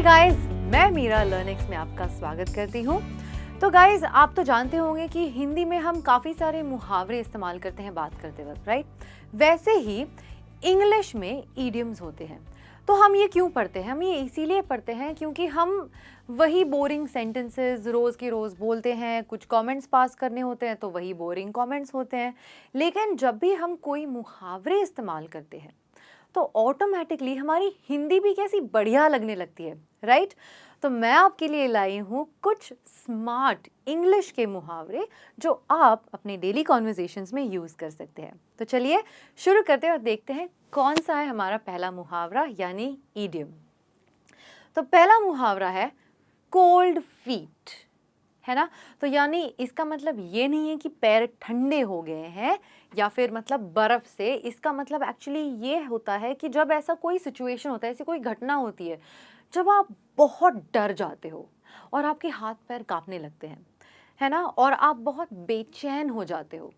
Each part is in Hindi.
हाय गाइस, मैं मीरा लर्निक्स में आपका स्वागत करती हूँ। तो गाइस, आप तो जानते होंगे कि हिंदी में हम काफ़ी सारे मुहावरे इस्तेमाल करते हैं बात करते वक्त, राइट? वैसे ही इंग्लिश में ईडियम्स होते हैं। तो हम ये क्यों पढ़ते हैं? हम ये इसीलिए पढ़ते हैं क्योंकि हम वही बोरिंग सेंटेंसेस रोज़ के रोज़ बोलते हैं, कुछ कमेंट्स पास करने होते हैं तो वही बोरिंग कमेंट्स होते हैं। लेकिन जब भी हम कोई मुहावरे इस्तेमाल करते हैं तो ऑटोमेटिकली हमारी हिंदी भी कैसी बढ़िया लगने लगती है, राइट? तो मैं आपके लिए लाई हूँ कुछ स्मार्ट इंग्लिश के मुहावरे जो आप अपने डेली कॉन्वर्जेशंस में यूज़ कर सकते हैं। तो चलिए शुरू करते हैं और देखते हैं कौन सा है हमारा पहला मुहावरा यानी ईडियम। तो पहला मुहावरा है कोल्ड फीट, है ना? तो यानी इसका मतलब ये नहीं है कि पैर ठंडे हो गए हैं या फिर मतलब बर्फ़ से। इसका मतलब एक्चुअली ये होता है कि जब ऐसा कोई सिचुएशन होता है, ऐसी कोई घटना होती है, जब आप बहुत डर जाते हो और आपके हाथ पैर काँपने लगते हैं, है ना? और आप बहुत बेचैन हो जाते हो,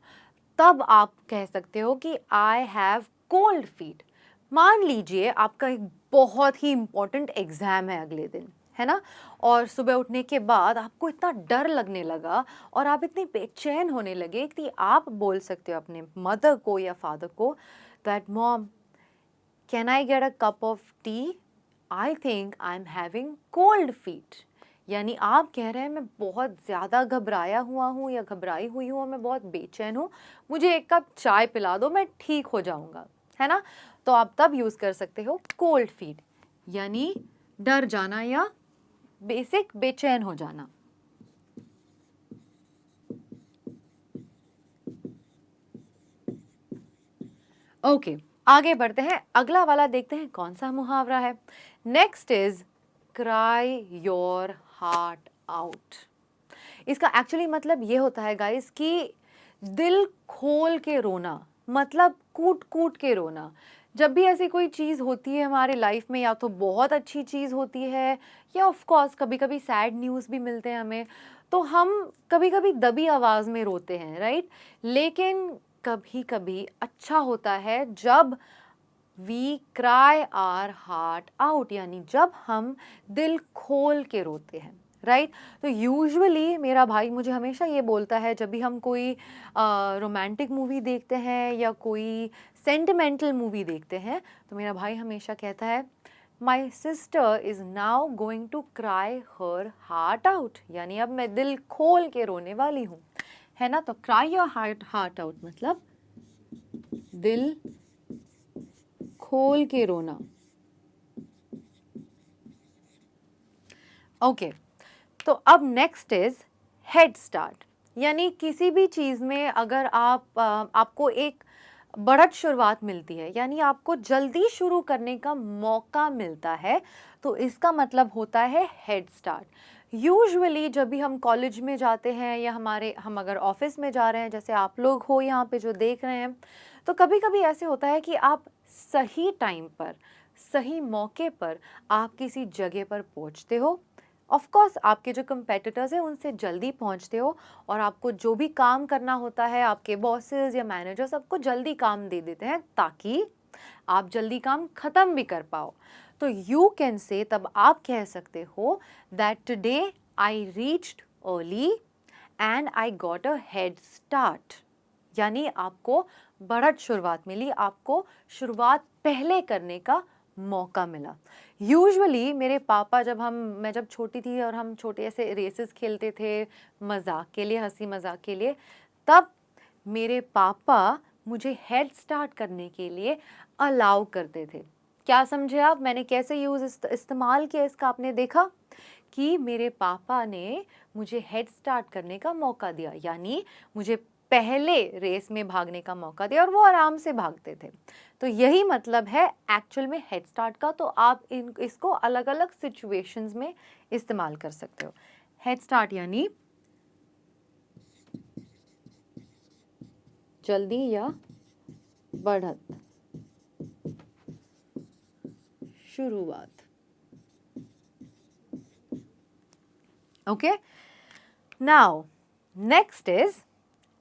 तब आप कह सकते हो कि आई हैव कोल्ड फीट। मान लीजिए आपका एक बहुत ही इम्पोर्टेंट एग्ज़ाम है अगले दिन, है ना? और सुबह उठने के बाद आपको इतना डर लगने लगा और आप इतने बेचैन होने लगे कि आप बोल सकते हो अपने मदर को या फादर को that mom, can I get a cup of T? I think I am having cold feet. यानी आप कह रहे हैं मैं बहुत ज़्यादा घबराया हुआ हूँ या घबराई हुई हूँ और मैं बहुत बेचैन हूँ, मुझे एक कप चाय पिला दो, मैं ठीक हो जाऊँगा, है ना? तो आप तब यूज़ कर सकते हो कोल्ड फीट, यानी डर जाना या बेसिक बेचैन हो जाना। ओके, आगे बढ़ते हैं, अगला वाला देखते हैं कौन सा मुहावरा है। Next is cry your heart out. इसका एक्चुअली मतलब ये होता है गाइस कि दिल खोल के रोना, मतलब कूट कूट के रोना। जब भी ऐसी कोई चीज़ होती है हमारे लाइफ में, या तो बहुत अच्छी चीज़ होती है या ऑफ कोर्स कभी कभी सैड न्यूज़ भी मिलते हैं हमें, तो हम कभी कभी दबी आवाज़ में रोते हैं, राइट? लेकिन कभी कभी अच्छा होता है जब we cry our heart out, यानी जब हम दिल खोल के रोते हैं, राइट? तो यूजुअली मेरा भाई मुझे हमेशा ये बोलता है, जब भी हम कोई रोमांटिक मूवी देखते हैं या कोई सेंटिमेंटल मूवी देखते हैं, तो मेरा भाई हमेशा कहता है my sister is now going to cry her heart out, यानी अब मैं दिल खोल के रोने वाली हूँ, है ना? तो क्राई योर हार्ट आउट मतलब दिल खोल के रोना। ओके, तो अब नेक्स्ट इज हेड स्टार्ट, यानी किसी भी चीज़ में अगर आपको एक बढ़त शुरुआत मिलती है, यानी आपको जल्दी शुरू करने का मौका मिलता है, तो इसका मतलब होता है हेड स्टार्ट। यूजुअली जब भी हम कॉलेज में जाते हैं या हम अगर ऑफिस में जा रहे हैं, जैसे आप लोग हो यहाँ पे जो देख रहे हैं, तो कभी कभी ऐसे होता है कि आप सही टाइम पर, सही मौके पर आप किसी जगह पर पहुँचते हो। ऑफ कोर्स आपके जो कंपेटिटर्स हैं उनसे जल्दी पहुंचते हो, और आपको जो भी काम करना होता है, आपके बॉसेस या मैनेजर सबको जल्दी काम दे देते हैं ताकि आप जल्दी काम ख़त्म भी कर पाओ। तो यू कैन से, तब आप कह सकते हो that today I reached early and I got a head start, यानी आपको बढ़त शुरुआत मिली, आपको शुरुआत पहले करने का मौका मिला। यूजुअली मेरे पापा, मैं जब छोटी थी और हम छोटे ऐसे रेसेस खेलते थे मजाक के लिए, हंसी मजाक के लिए, तब मेरे पापा मुझे हेड स्टार्ट करने के लिए अलाउ करते थे। क्या समझे आप, मैंने कैसे इस्तेमाल किया इसका? आपने देखा कि मेरे पापा ने मुझे हेड स्टार्ट करने का मौका दिया, यानी मुझे पहले रेस में भागने का मौका दिया और वो आराम से भागते थे। तो यही मतलब है एक्चुअल में हेड स्टार्ट का। तो आप इसको अलग अलग सिचुएशंस में इस्तेमाल कर सकते हो। हेड स्टार्ट यानी जल्दी या बढ़त, शुरुआत। Okay, now next is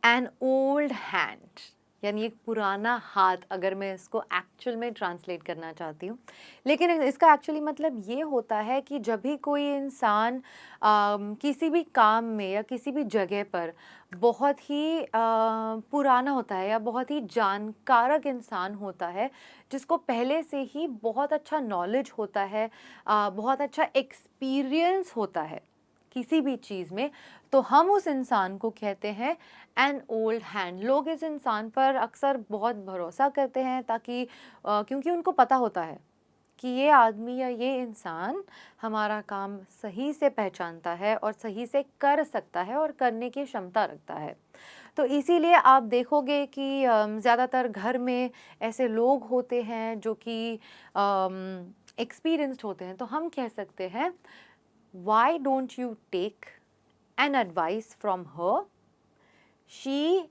an old hand, यानी एक पुराना हाथ, अगर मैं इसको एक्चुअल में ट्रांसलेट करना चाहती हूँ। लेकिन इसका एक्चुअली मतलब ये होता है कि जब भी कोई इंसान किसी भी काम में या किसी भी जगह पर बहुत ही पुराना होता है या बहुत ही जानकारक इंसान होता है, जिसको पहले से ही बहुत अच्छा नॉलेज होता है, बहुत अच्छा एक्सपीरियंस होता है किसी भी चीज़ में, तो हम उस इंसान को कहते हैं एन ओल्ड हैंड। लोग इस इंसान पर अक्सर बहुत भरोसा करते हैं ताकि क्योंकि उनको पता होता है कि ये आदमी या ये इंसान हमारा काम सही से पहचानता है और सही से कर सकता है और करने की क्षमता रखता है। तो इसीलिए आप देखोगे कि ज़्यादातर घर में ऐसे लोग होते हैं जो कि एक्सपीरियंस्ड होते हैं, तो हम कह सकते हैं why don't you take an advice from her? She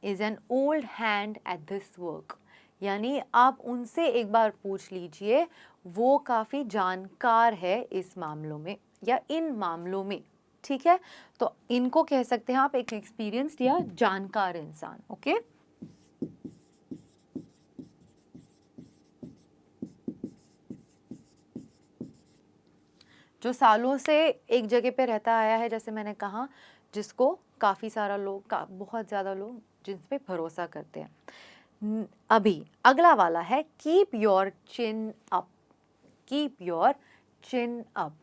is an old hand at this work. यानी आप उनसे एक बार पूछ लीजिए, वो काफ़ी जानकार है इस मामलों में या इन मामलों में, ठीक है। तो इनको कह सकते हैं आप एक एक्सपीरियंस्ड या जानकार इंसान, ओके। जो सालों से एक जगह पे रहता आया है, जैसे मैंने कहा, जिसको काफ़ी सारा लोग बहुत ज़्यादा लोग जिस पे भरोसा करते हैं। अभी अगला वाला है keep your chin up. Keep your chin up.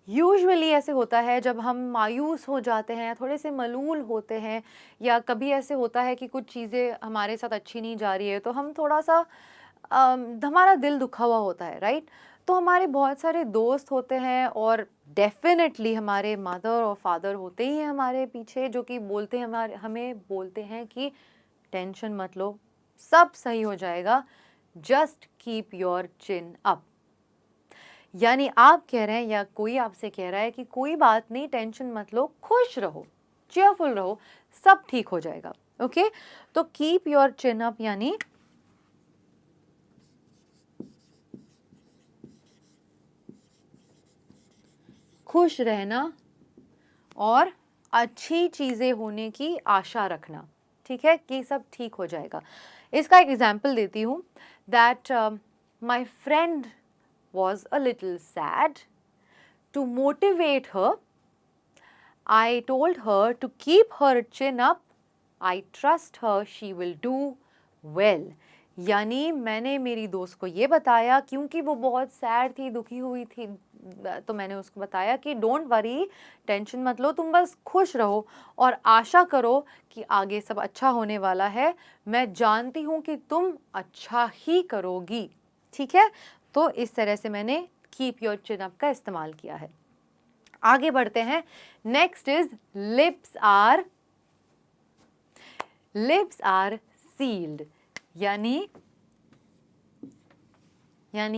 Usually ऐसे होता है जब हम मायूस हो जाते हैं, थोड़े से मलूल होते हैं, या कभी ऐसे होता है कि कुछ चीज़ें हमारे साथ अच्छी नहीं जा रही है, तो हम थोड़ा सा हमारा दिल दुखा हुआ होता है, राइट। तो हमारे बहुत सारे दोस्त होते हैं और डेफिनेटली हमारे मदर और फादर होते ही हैं हमारे पीछे, जो कि बोलते हैं हमें बोलते हैं कि टेंशन मत लो, सब सही हो जाएगा, just keep your chin up. यानी आप कह रहे हैं या कोई आपसे कह रहा है कि कोई बात नहीं, टेंशन मत लो, खुश रहो, चेयरफुल रहो, सब ठीक हो जाएगा, ओके। तो कीप योर चिन अप यानी खुश रहना और अच्छी चीज़ें होने की आशा रखना, ठीक है, कि सब ठीक हो जाएगा। इसका एक एग्जाम्पल देती हूँ that my friend was a little sad. To motivate her I told her to keep her chin up. I trust her, she will do well. यानी मैंने मेरी दोस्त को ये बताया, क्योंकि वो बहुत सैड थी, दुखी हुई थी, तो मैंने उसको बताया कि डोंट वरी, टेंशन मत लो, तुम बस खुश रहो और आशा करो कि आगे सब अच्छा होने वाला है। मैं जानती हूँ कि तुम अच्छा ही करोगी, ठीक है। तो इस तरह से मैंने कीप योर चिन अप का इस्तेमाल किया है। आगे बढ़ते हैं। Next is lips are sealed. यानी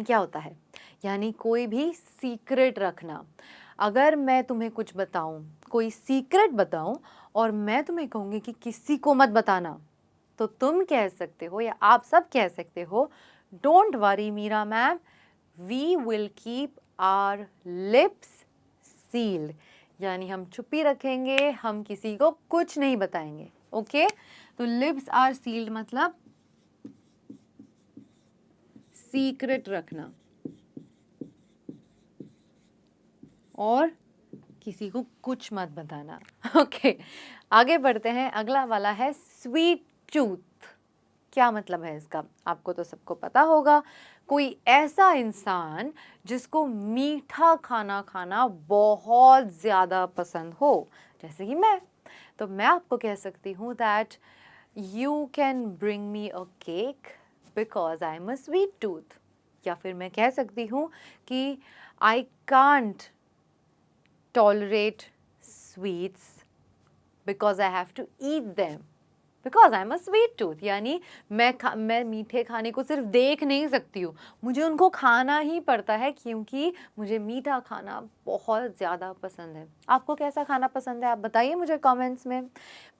क्या होता है, यानी कोई भी सीक्रेट रखना। अगर मैं तुम्हें कुछ बताऊं, कोई सीक्रेट बताऊं, और मैं तुम्हें कहूंगी कि किसी को मत बताना, तो तुम कह सकते हो या आप सब कह सकते हो, don't worry Meera ma'am, we will keep our lips sealed. यानी हम चुप्पी रखेंगे, हम किसी को कुछ नहीं बताएंगे, ओके। तो लिप्स आर सील्ड मतलब सीक्रेट रखना और किसी को कुछ मत बताना, ओके। आगे बढ़ते हैं। अगला वाला है स्वीट टूथ। क्या मतलब है इसका, आपको तो सबको पता होगा। कोई ऐसा इंसान जिसको मीठा खाना खाना बहुत ज़्यादा पसंद हो, जैसे कि मैं। तो मैं आपको कह सकती हूँ that you can bring me a cake because I am a sweet tooth. या फिर मैं कह सकती हूँ कि I can't tolerate sweets because I have to eat them because I am a sweet tooth. यानी मैं मीठे खाने को सिर्फ देख नहीं सकती हूँ, मुझे उनको खाना ही पड़ता है, क्योंकि मुझे मीठा खाना बहुत ज़्यादा पसंद है। आपको कैसा खाना पसंद है, आप बताइए मुझे कमेंट्स में।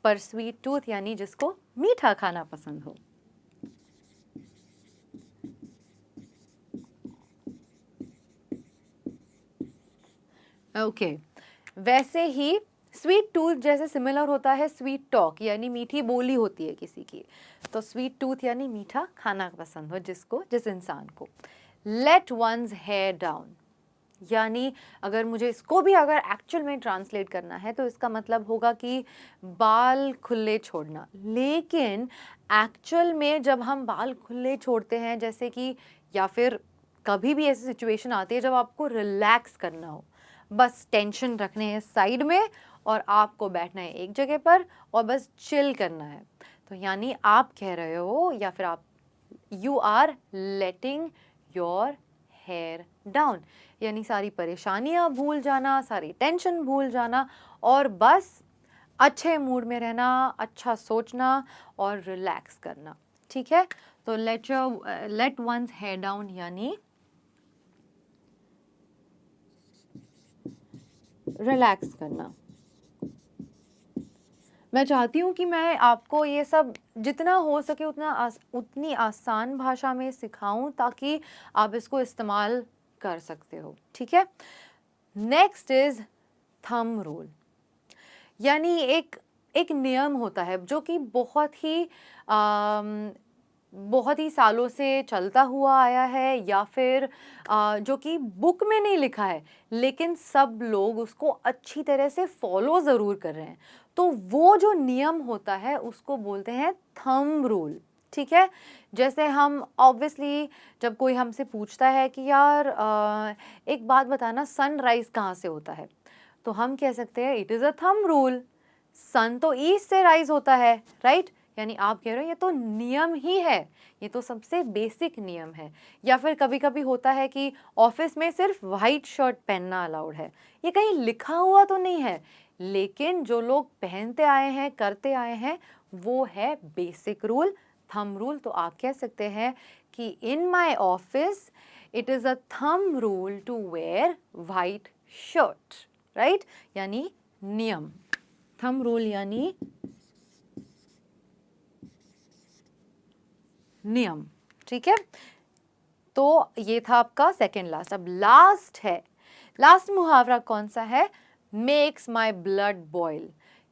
पर स्वीट टूथ यानी जिसको मीठा खाना पसंद हो। ओके, वैसे ही स्वीट टूथ जैसे सिमिलर होता है स्वीट टॉक, यानी मीठी बोली होती है किसी की। तो स्वीट टूथ यानी मीठा खाना पसंद हो जिसको, जिस इंसान को। लेट वंस हेयर डाउन, यानी अगर मुझे इसको भी अगर एक्चुअल में ट्रांसलेट करना है तो इसका मतलब होगा कि बाल खुले छोड़ना। लेकिन एक्चुअल में जब हम बाल खुले छोड़ते हैं, जैसे कि, या फिर कभी भी ऐसी सिचुएशन आती है जब आपको रिलैक्स करना हो, बस टेंशन रखने हैं साइड में और आपको बैठना है एक जगह पर और बस चिल करना है, तो यानी आप कह रहे हो, या फिर आप, you are letting your hair down, यानी सारी परेशानियां भूल जाना, सारी टेंशन भूल जाना और बस अच्छे मूड में रहना, अच्छा सोचना और रिलैक्स करना। ठीक है, तो लेट वंस हेयर डाउन यानी रिलैक्स करना। मैं चाहती हूँ कि मैं आपको ये सब जितना हो सके उतनी आसान भाषा में सिखाऊं ताकि आप इसको इस्तेमाल कर सकते हो। ठीक है, नेक्स्ट इज थंब रूल, यानी एक नियम होता है जो कि बहुत ही सालों से चलता हुआ आया है, या फिर जो कि बुक में नहीं लिखा है लेकिन सब लोग उसको अच्छी तरह से फॉलो ज़रूर कर रहे हैं। तो वो जो नियम होता है उसको बोलते हैं थंब रूल। ठीक है, जैसे हम ऑब्वियसली जब कोई हमसे पूछता है कि यार एक बात बताना, सनराइज कहाँ से होता है, तो हम कह सकते हैं it is a thumb rule, sun तो ईस्ट से राइज होता है, राइट। यानी आप कह रहे हो ये तो नियम ही है, ये तो सबसे बेसिक नियम है। या फिर कभी कभी होता है कि ऑफिस में सिर्फ वाइट शर्ट पहनना अलाउड है, ये कहीं लिखा हुआ तो नहीं है, लेकिन जो लोग पहनते आए हैं, करते आए हैं, वो है बेसिक रूल, थंब रूल। तो आप कह सकते हैं कि in my office it is a thumb rule to wear white shirt, right, यानी नियम। थंब रूल यानी नियम। ठीक है, तो ये था आपका सेकेंड लास्ट। अब लास्ट है, लास्ट मुहावरा कौन सा है, मेक्स माई ब्लड बॉयल।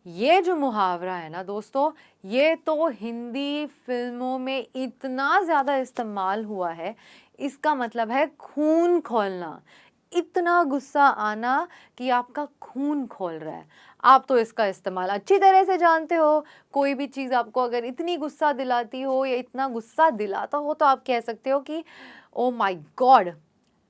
ये जो मुहावरा है ना दोस्तों, ये तो हिंदी फिल्मों में इतना ज़्यादा इस्तेमाल हुआ है, इसका मतलब है खून खौलना, इतना गुस्सा आना कि आपका खून खोल रहा है। आप तो इसका इस्तेमाल अच्छी तरह से जानते हो, कोई भी चीज़ आपको अगर इतनी गुस्सा दिलाती हो या इतना गुस्सा दिलाता हो तो आप कह सकते हो कि oh my God,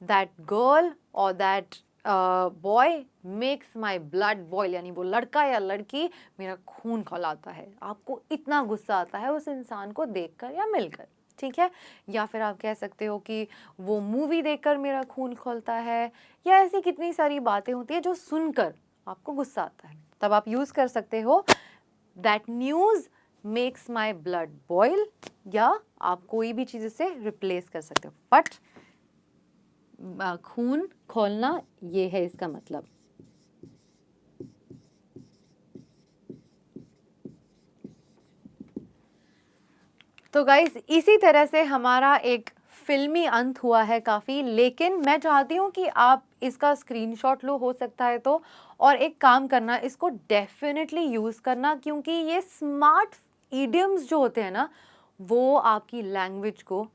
that girl और that boy makes my blood boil, यानी वो लड़का या लड़की मेरा खून खौलाता है। आपको इतना गुस्सा आता है उस इंसान को देखकर या मिलकर। ठीक है, या फिर आप कह सकते हो कि वो मूवी देखकर मेरा खून खौलता है, या ऐसी कितनी सारी बातें होती है जो सुनकर आपको गुस्सा आता है, तब आप यूज़ कर सकते हो that news makes my blood boil, या आप कोई भी चीज़ से रिप्लेस कर सकते हो, बट खून खौलना ये है इसका मतलब। तो गाइस इसी तरह से हमारा एक फिल्मी अंत हुआ है काफ़ी, लेकिन मैं चाहती हूँ कि आप इसका स्क्रीनशॉट लो, हो सकता है तो, और एक काम करना, इसको डेफिनेटली यूज़ करना, क्योंकि ये स्मार्ट इडियम्स जो होते हैं ना, वो आपकी लैंग्वेज को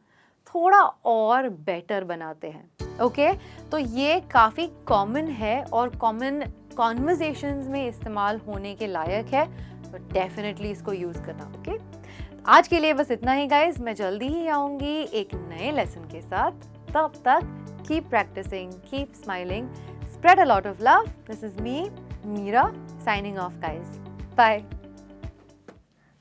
थोड़ा और बेटर बनाते हैं। ओके, तो ये काफ़ी कॉमन है और कॉमन कॉन्वर्सेशंस में इस्तेमाल होने के लायक है, तो डेफिनेटली इसको यूज़ करना। ओके, आज के लिए बस इतना ही गाइस, मैं जल्दी ही आऊँगी एक नए लेसन के साथ। तब तक keep practising, keep smiling, spread a lot of love. This is me, Meera, signing off guys. Bye.